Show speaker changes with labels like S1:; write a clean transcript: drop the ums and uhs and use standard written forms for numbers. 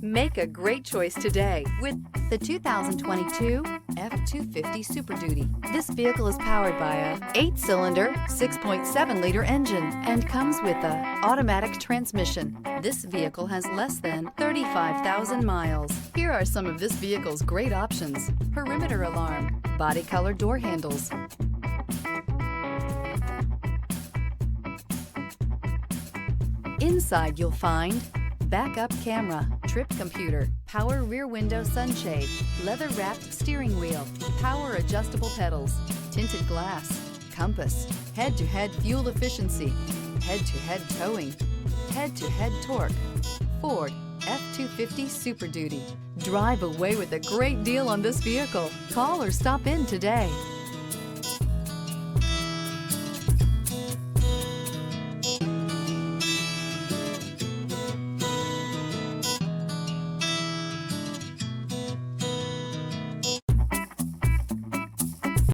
S1: Make a great choice today with the 2022 F-250 Super Duty. This vehicle is powered by a 8-cylinder, 6.7-liter engine and comes with a automatic transmission. This vehicle has less than 35,000 miles. Here are some of this vehicle's great options: perimeter alarm, body color door handles, inside you'll find backup camera, trip computer, power rear window sunshade, leather-wrapped steering wheel, power adjustable pedals, tinted glass, compass, head-to-head fuel efficiency, head-to-head towing, head-to-head torque. Ford F-250 Super Duty. Drive away with a great deal on this vehicle. Call or stop in today.